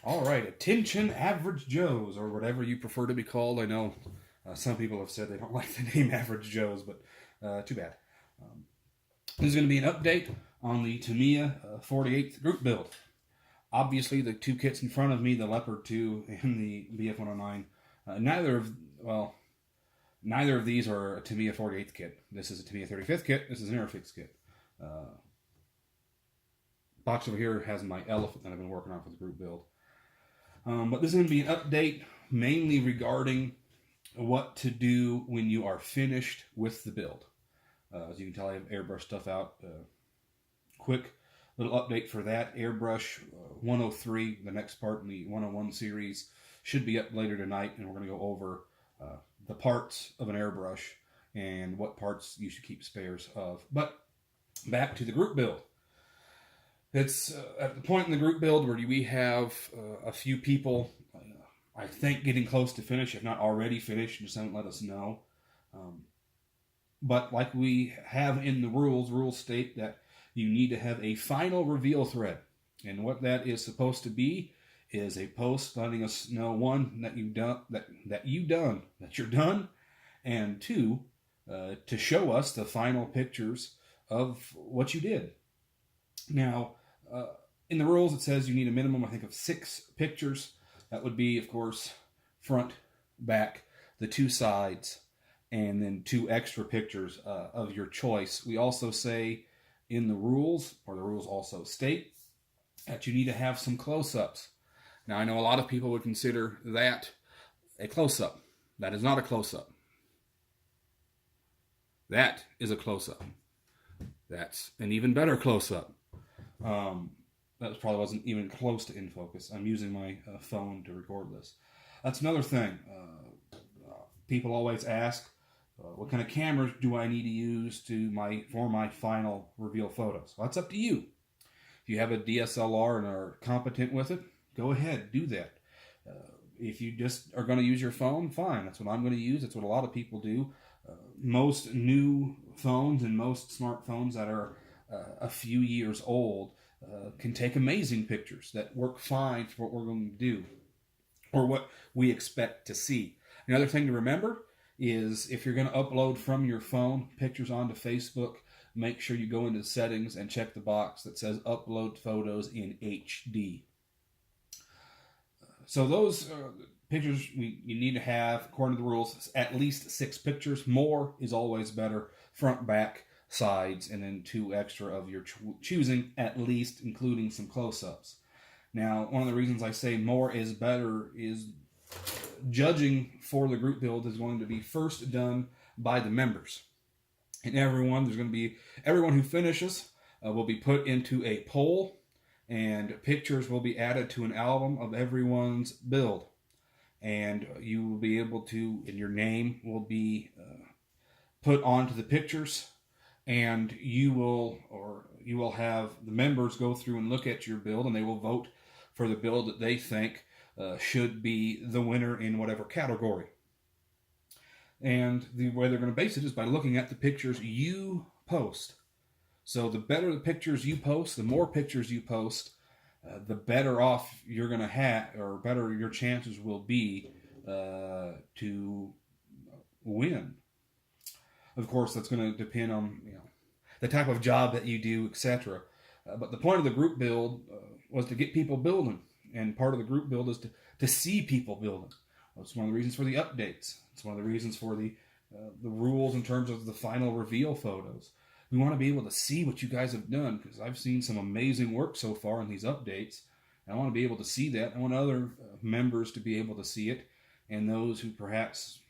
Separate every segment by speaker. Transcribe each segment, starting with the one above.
Speaker 1: All right, attention, average Joes, or whatever you prefer to be called. I know some people have said they don't like the name Average Joes, but too bad. Um, this is going to be an update on the Tamiya 48th group build. Obviously, the two kits in front of me, the Leopard 2 and the BF-109, neither of these are a Tamiya 48th kit. This is a Tamiya 35th kit. This is an Airfix kit. Box over here has my Elephant that I've been working on for the group build. But this is going to be an update mainly regarding what to do when you are finished with the build. As you can tell, I have airbrush stuff out. Quick little update for that. Airbrush 103, the next part in the 101 series, should be up later tonight, and we're going to go over the parts of an airbrush and what parts you should keep spares of. But back to the group build. It's at the point in the group build where we have a few people, I think, getting close to finish, if not already finished, just haven't let us know. But like we have in the rules state that you need to have a final reveal thread. And what that is supposed to be is a post letting us know, one, that you're done, and two, to show us the final pictures of what you did. Now, in the rules, it says you need a minimum, I think, of 6 pictures. That would be, of course, front, back, the 2 sides, and then 2 extra pictures of your choice. We also say in the rules, or the rules also state, that you need to have some close-ups. Now, I know a lot of people would consider that a close-up. That is not a close-up. That is a close-up. That's an even better close-up. That probably wasn't even close to in focus. I'm using my phone to record this. That's another thing. People always ask, what kind of cameras do I need to use for my final reveal photos? Well, that's up to you. If you have a DSLR and are competent with it, go ahead, do that. If you just are going to use your phone, fine. That's what I'm going to use. That's what a lot of people do. Most new phones and most smartphones that are a few years old can take amazing pictures that work fine for what we're going to do or what we expect to see. Another thing to remember is if you're going to upload from your phone pictures onto Facebook, make sure you go into the settings and check the box that says upload photos in HD. So those pictures you need to have, according to the rules, at least 6 pictures. More is always better. Front, back, sides, and then 2 extra of your choosing, at least including some close-ups. Now, one of the reasons I say more is better is judging for the group build is going to be first done by the members. And everyone who finishes will be put into a poll, and pictures will be added to an album of everyone's build. And you will be able to, and your name will be put onto the pictures, and you will have the members go through and look at your build, and they will vote for the build that they think should be the winner in whatever category. And the way they're going to base it is by looking at the pictures you post. So the better the pictures you post, the more pictures you post, the better off you're going to have, or better your chances will be to win. Of course, that's going to depend on the type of job that you do, etc. But the point of the group build was to get people building, and part of the group build is to see people building. That's one of the reasons for the updates. It's one of the reasons for the rules in terms of the final reveal photos. We want to be able to see what you guys have done, because I've seen some amazing work so far in these updates. I want to be able to see that. I want other members to be able to see it, and those who perhaps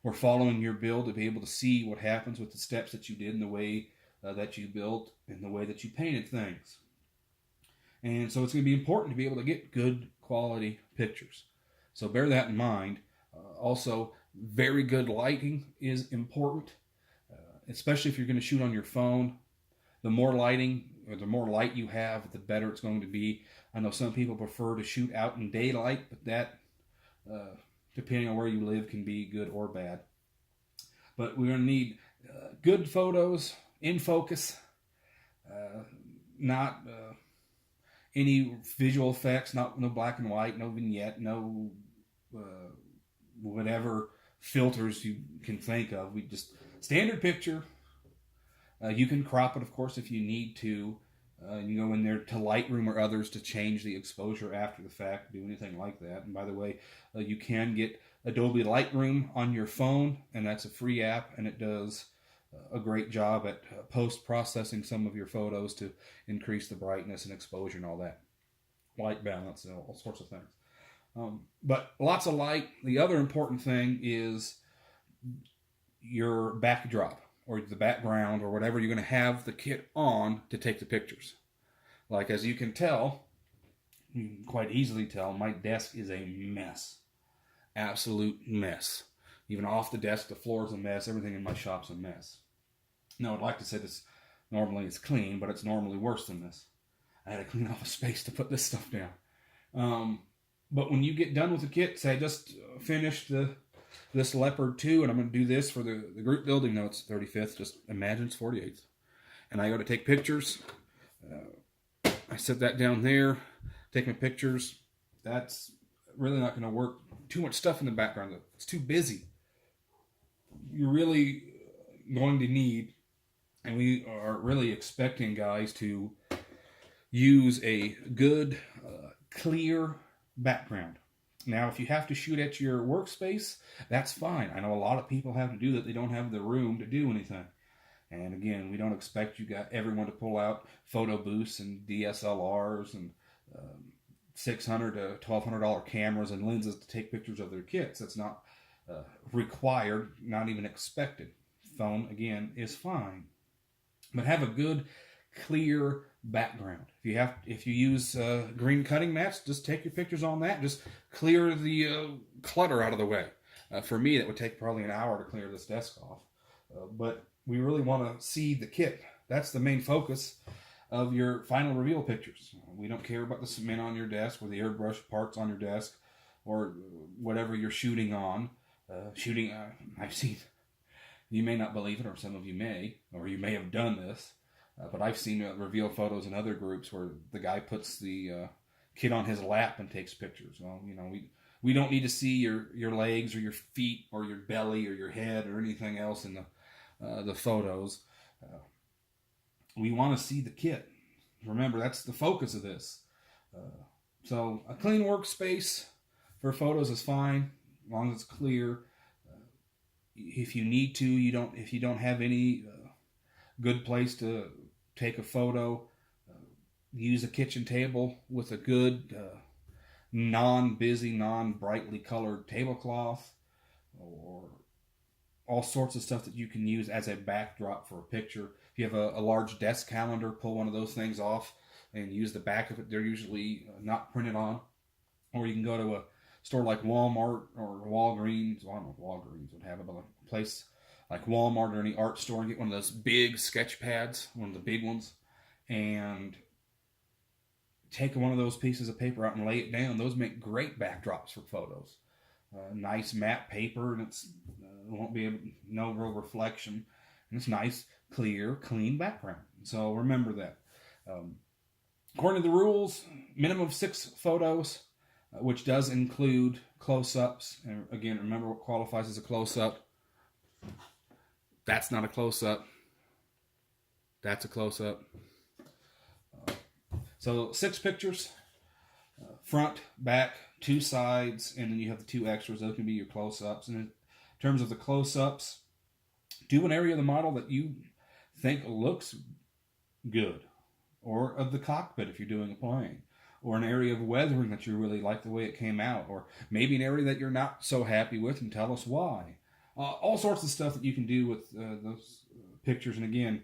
Speaker 1: were following your build to be able to see what happens with the steps that you did and the way that you built and the way that you painted things. And so it's going to be important to be able to get good quality pictures. So bear that in mind. Also, very good lighting is important, especially if you're going to shoot on your phone. The more lighting or the more light you have, the better it's going to be. I know some people prefer to shoot out in daylight, but that, depending on where you live, can be good or bad. But we're going to need good photos, in focus, not any visual effects, no black and white, no vignette, no whatever filters you can think of. We just standard picture. You can crop it, of course, if you need to. You go in there to Lightroom or others to change the exposure after the fact, do anything like that. And by the way, you can get Adobe Lightroom on your phone, and that's a free app, and it does a great job at post-processing some of your photos to increase the brightness and exposure and all that. Light balance and all sorts of things. But lots of light. The other important thing is your backdrop or the background or whatever you're going to have the kit on to take the pictures. Like, as you can tell, you can quite easily tell, my desk is a mess. Absolute mess. Even off the desk, the floor is a mess. Everything in my shop's a mess. Now, I'd like to say this normally it's clean, but it's normally worse than this. I had to clean off a space to put this stuff down. But when you get done with the kit, say I just finished this Leopard 2, and I'm going to do this for the group building. No, it's 35th. Just imagine it's 48th. And I go to take pictures. I set that down there, take my pictures. That's really not going to work. Too much stuff in the background. It's too busy. You're really going to need, and we are really expecting guys to use a good, clear background. Now, if you have to shoot at your workspace, that's fine. I know a lot of people have to do that. They don't have the room to do anything. And again, we don't expect everyone to pull out photo booths and DSLRs and $600 to $1,200 cameras and lenses to take pictures of their kits. That's not required, not even expected. Phone, again, is fine. But have a good, clear background. If you use green cutting mats, just take your pictures on that. Just clear the clutter out of the way. For me, that would take probably an hour to clear this desk off. But we really want to see the kit. That's the main focus of your final reveal pictures. We don't care about the cement on your desk or the airbrush parts on your desk or whatever you're shooting on. I've seen, you may not believe it, or some of you may, or you may have done this, but I've seen reveal photos in other groups where the guy puts the kit on his lap and takes pictures. Well, we don't need to see your legs or your feet or your belly or your head or anything else in the photos. We want to see the kit. Remember, that's the focus of this. So a clean workspace for photos is fine, as long as it's clear. If you need to, if you don't have any good place to take a photo, use a kitchen table with a good non-busy, non-brightly colored tablecloth, or all sorts of stuff that you can use as a backdrop for a picture. If you have a large desk calendar, pull one of those things off and use the back of it. They're usually not printed on. Or you can go to a store like Walmart or Walgreens. Well, I don't know if Walgreens would have it, but a place like Walmart or any art store and get one of those big sketch pads, one of the big ones, and take one of those pieces of paper out and lay it down. Those make great backdrops for photos. Nice matte paper, and it won't be no real reflection. And it's nice, clear, clean background. So remember that. According to the rules, minimum of 6 photos, which does include close-ups. And again, remember what qualifies as a close-up. That's not a close-up. That's a close-up. So 6 pictures, front, back, 2 sides, and then you have the 2 extras. Those can be your close-ups. And in terms of the close-ups, do an area of the model that you think looks good, or of the cockpit if you're doing a plane, or an area of weathering that you really like the way it came out, or maybe an area that you're not so happy with, and tell us why. All sorts of stuff that you can do with those pictures. And again,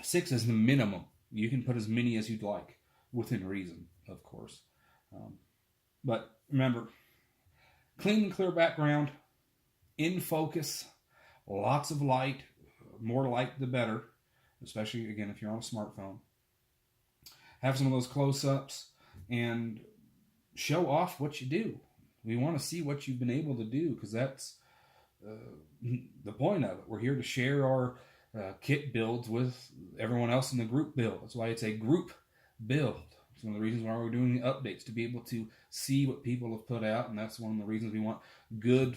Speaker 1: 6 is the minimum. You can put as many as you'd like, within reason, of course. But remember, clean and clear background, in focus, lots of light, more light the better, especially, again, if you're on a smartphone. Have some of those close-ups and show off what you do. We want to see what you've been able to do, because that's the point of it. We're here to share our kit builds with everyone else in the group build. That's why it's a group build. It's one of the reasons why we're doing the updates, to be able to see what people have put out, and that's one of the reasons we want good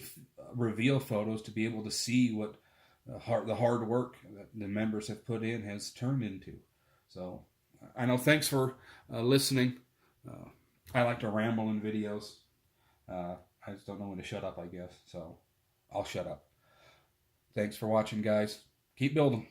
Speaker 1: reveal photos, to be able to see what the hard work that the members have put in has turned into. So I know, thanks for listening. I like to ramble in videos. I just don't know when to shut up, I guess. So I'll shut up. Thanks for watching, guys. Keep building.